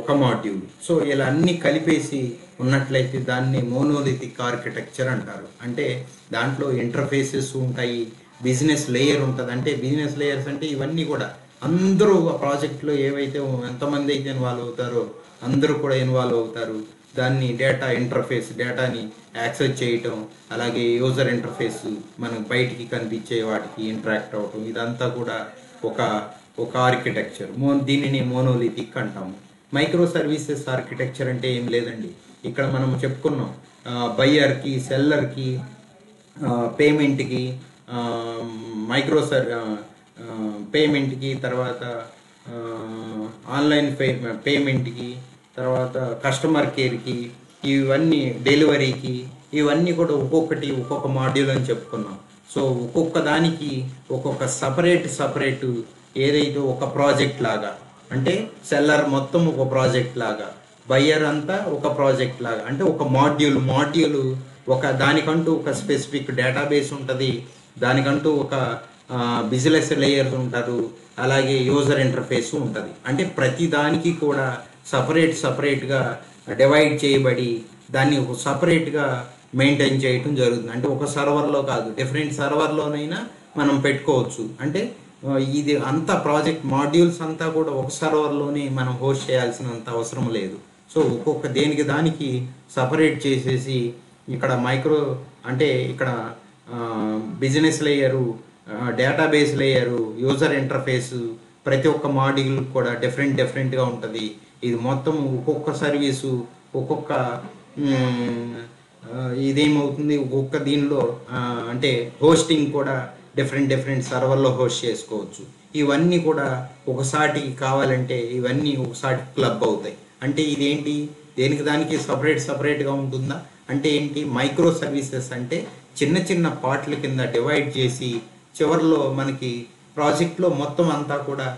A: ఒక మాడ్యూల్. సో ఇలా అన్నీ కలిపేసి ఉన్నట్లయితే దాన్ని మోనోలిథిక్ ఆర్కిటెక్చర్ అంటారు. అంటే దాంట్లో ఇంటర్ఫేసెస్ ఉంటాయి, బిజినెస్ లేయర్ ఉంటుంది. అంటే బిజినెస్ లేయర్స్ అంటే ఇవన్నీ కూడా అందరూ ఆ ప్రాజెక్ట్లో ఏవైతే ఎంతమంది అయితే ఇన్వాల్వ్ అవుతారో అందరూ కూడా ఇన్వాల్వ్ అవుతారు. దాన్ని డేటా ఇంటర్ఫేస్, డేటాని యాక్సెస్ చేయటం, అలాగే యూజర్ ఇంటర్ఫేస్ మనకు బయటికి కనిపించే వాటికి ఇంటరాక్ట్ అవ్వటం, ఇదంతా కూడా ఒక ఒక ఆర్కిటెక్చర్. దీనిని మోనోలిథిక్ అంటాము. మైక్రో సర్వీసెస్ ఆర్కిటెక్చర్ అంటే ఏం లేదండి, ఇక్కడ మనం చెప్పుకున్నాం బయ్యర్కి, సెల్లర్కి, పేమెంట్కి, మైక్రో పేమెంట్కి, తర్వాత ఆన్లైన్ పేమెంట్కి, తర్వాత కస్టమర్ కేర్కి, ఇవన్నీ డెలివరీకి, ఇవన్నీ కూడా ఒక్కొక్కటి ఒక్కొక్క మాడ్యూల్ అని చెప్పుకున్నాం. సో ఒక్కొక్క దానికి ఒక్కొక్క సపరేట్ ఏదైతే ఒక ప్రాజెక్ట్ లాగా, అంటే సెల్లర్ మొత్తం ఒక ప్రాజెక్ట్ లాగా, బయ్యర్ అంతా ఒక ప్రాజెక్ట్ లాగా, అంటే ఒక మాడ్యూల్ ఒక దానికంటూ ఒక స్పెసిఫిక్ డేటాబేస్ ఉంటుంది, దానికంటూ ఒక బిజినెస్ లేయర్స్ ఉంటారు, అలాగే యూజర్ ఇంటర్ఫేస్ ఉంటుంది. అంటే ప్రతి దానికి కూడా సపరేట్గా డివైడ్ చేయబడి దాన్ని ఒక సపరేట్గా మెయింటైన్ చేయటం జరుగుతుంది. అంటే ఒక సర్వర్లో కాదు, డిఫరెంట్ సర్వర్లోనైనా మనం పెట్టుకోవచ్చు. అంటే ఇది అంతా ప్రాజెక్ట్ మాడ్యూల్స్ అంతా కూడా ఒక సర్వర్లోనే మనం హోస్ట్ చేయాల్సినంత అవసరం లేదు. సో ఒక్కొక్క దేనికి దానికి సపరేట్ చేసేసి ఇక్కడ అంటే ఇక్కడ business layer, database layer, user interface, ప్రతి ఒక్క మాడ్యూల్ కూడా డిఫరెంట్గా ఉంటుంది. ఇది మొత్తం ఒక్కొక్క సర్వీసు ఒక్కొక్క ఇదేమవుతుంది, ఒక్కొక్క దీనిలో అంటే హోస్టింగ్ కూడా డిఫరెంట్ సర్వర్లో హోస్ట్ చేసుకోవచ్చు. ఇవన్నీ కూడా ఒకసారి కావాలంటే ఇవన్నీ ఒకసారి క్లబ్ అవుతాయి. అంటే ఇదేంటి, దేనికి దానికి సపరేట్గా ఉంటుందా అంటే ఏంటి, మైక్రో సర్వీసెస్ అంటే చిన్న పార్ట్ల కింద డివైడ్ చేసి చివరిలో మనకి ప్రాజెక్ట్లో మొత్తం అంతా కూడా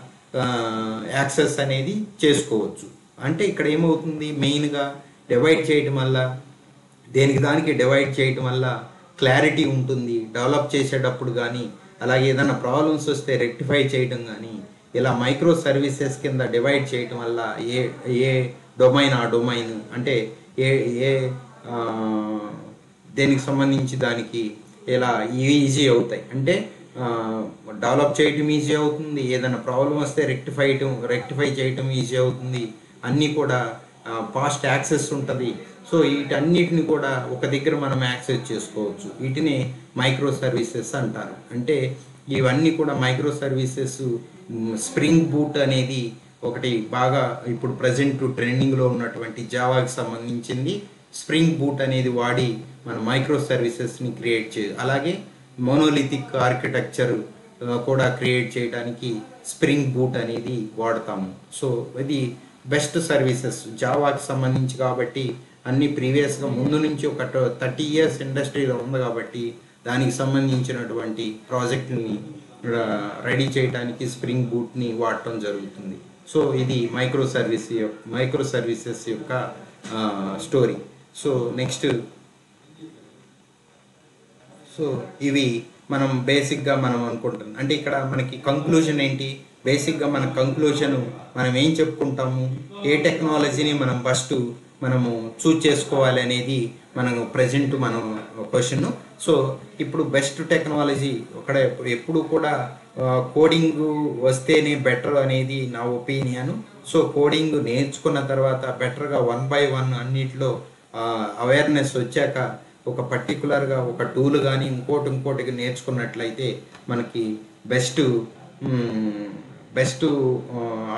A: యాక్సెస్ అనేది చేసుకోవచ్చు. అంటే ఇక్కడ ఏమవుతుంది, మెయిన్గా డివైడ్ చేయటం వల్ల, దేనికి దానికి డివైడ్ చేయటం వల్ల క్లారిటీ ఉంటుంది డెవలప్ చేసేటప్పుడు. కానీ అలాగే ఏదైనా ప్రాబ్లమ్స్ వస్తే రెక్టిఫై చేయటం కానీ, ఇలా మైక్రో సర్వీసెస్ కింద డివైడ్ చేయటం వల్ల ఏ డొమైన్ ఆ డొమైన్, అంటే ఏ దేనికి సంబంధించి దానికి ఇలా ఈజీ అవుతాయి. అంటే డెవలప్ చేయటం ఈజీ అవుతుంది, ఏదైనా ప్రాబ్లం వస్తే రెక్టిఫై చేయటం ఈజీ అవుతుంది, అన్నీ కూడా ఫాస్ట్ యాక్సెస్ ఉంటుంది. సో వీటన్నిటిని కూడా ఒక దగ్గర మనం యాక్సెస్ చేసుకోవచ్చు. వీటిని మైక్రో సర్వీసెస్ అంటారు. అంటే ఇవన్నీ కూడా మైక్రో సర్వీసెస్. స్ప్రింగ్ బూట్ అనేది ఒకటి బాగా ఇప్పుడు ప్రజెంట్ ట్రెండింగ్లో ఉన్నటువంటి జావాకి సంబంధించింది. స్ప్రింగ్ బూట్ అనేది వాడి మన మైక్రో సర్వీసెస్ని క్రియేట్ అలాగే మోనోలిథిక్ ఆర్కిటెక్చర్ కూడా క్రియేట్ చేయడానికి స్ప్రింగ్ బూట్ అనేది వాడతాము. సో ఇది బెస్ట్ సర్వీసెస్ జావాకి సంబంధించి కాబట్టి, అన్ని ప్రీవియస్గా ముందు నుంచి ఒక 30 years ఇండస్ట్రీలో ఉంది కాబట్టి దానికి సంబంధించినటువంటి ప్రాజెక్ట్ని రెడీ చేయడానికి స్ప్రింగ్ బూట్ని వాడటం జరుగుతుంది. సో ఇది మైక్రో సర్వీసెస్ యొక్క స్టోరీ. సో నెక్స్ట్, సో ఇవి మనం బేసిక్గా మనం అనుకుంటాం. అంటే ఇక్కడ మనకి కంక్లూజన్ ఏంటి, బేసిక్గా మన కంక్లూజన్ మనం ఏం చెప్పుకుంటాము, ఏ టెక్నాలజీని మనం ఫస్ట్ మనము చూజ్ చేసుకోవాలి అనేది మనం ప్రజెంట్ మనం క్వశ్చన్. సో ఇప్పుడు బెస్ట్ టెక్నాలజీ అక్కడ ఎప్పుడు కూడా కోడింగ్ వస్తేనే బెటర్ అనేది నా ఒపీనియన్. సో కోడింగ్ నేర్చుకున్న తర్వాత బెటర్గా 1 by 1 అన్నిటిలో అవేర్నెస్ వచ్చాక ఒక పర్టికులర్గా ఒక టూల్ కానీ ఇంకోటికి నేర్చుకున్నట్లయితే మనకి బెస్ట్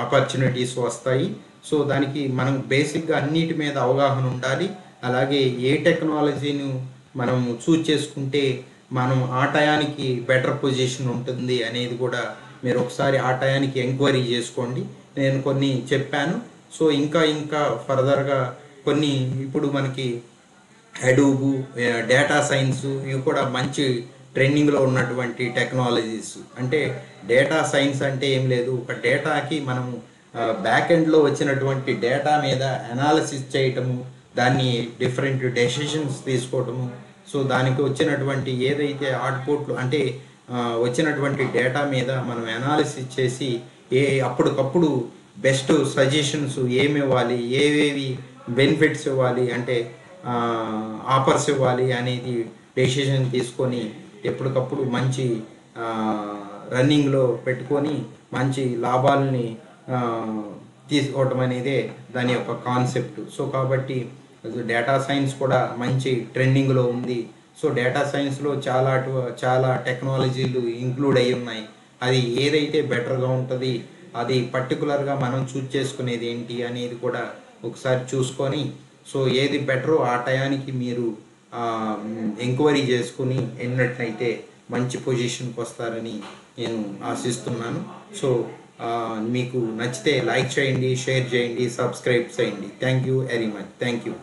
A: ఆపర్చునిటీస్ వస్తాయి. సో దానికి మనం బేసిక్గా అన్నిటి మీద అవగాహన ఉండాలి. అలాగే ఏ టెక్నాలజీని మనం చూజ్ చేసుకుంటే మనం ఆ టయానికి బెటర్ పొజిషన్ ఉంటుంది అనేది కూడా మీరు ఒకసారి ఆ టయానికి ఎంక్వైరీ చేసుకోండి. నేను కొన్ని చెప్పాను. సో ఇంకా ఫర్దర్గా కొన్ని ఇప్పుడు మనకి హడూబ్, డేటా సైన్స్, ఇవి కూడా మంచి ట్రెండింగ్లో ఉన్నటువంటి టెక్నాలజీస్. అంటే డేటా సైన్స్ అంటే ఏం లేదు, ఒక డేటాకి మనము బ్యాక్ ఎండ్లో వచ్చినటువంటి డేటా మీద అనాలిసిస్ చేయటము, దాన్ని డిఫరెంట్ డెసిషన్స్ తీసుకోవటము, సో దానికి వచ్చినటువంటి ఏదైతే అవుట్పుట్లు అంటే వచ్చినటువంటి డేటా మీద మనం అనాలిసిస్ చేసి అప్పటికప్పుడు బెస్ట్ సజెషన్స్ ఏమి ఇవ్వాలి, ఏవేవి బెనిఫిట్స్ ఇవ్వాలి, అంటే ఆఫర్స్ ఇవ్వాలి అనేది డెసిషన్ తీసుకొని ఎప్పటికప్పుడు మంచి రన్నింగ్లో పెట్టుకొని మంచి లాభాలని తీసుకోవటం అనేదే దాని యొక్క కాన్సెప్ట్. సో కాబట్టి డేటా సైన్స్ కూడా మంచి ట్రెండింగ్లో ఉంది. సో డేటా సైన్స్లో చాలా టెక్నాలజీలు ఇంక్లూడ్ అయి ఉన్నాయి. అది ఏదైతే బెటర్గా ఉంటుంది, అది పర్టికులర్గా మనం చూస్ చేసుకునేది ఏంటి అనేది కూడా ఒకసారి చూసుకొని, సో ఏది బెటరో ఆ టయానికి మీరు ఎంక్వైరీ చేసుకుని ఎన్నట్లయితే మంచి పొజిషన్కి వస్తారని నేను ఆశిస్తున్నాను. సో మీకు నచ్చితే లైక్ చేయండి, షేర్ చేయండి, సబ్స్క్రైబ్ చేయండి. Thank you very much. Thank you.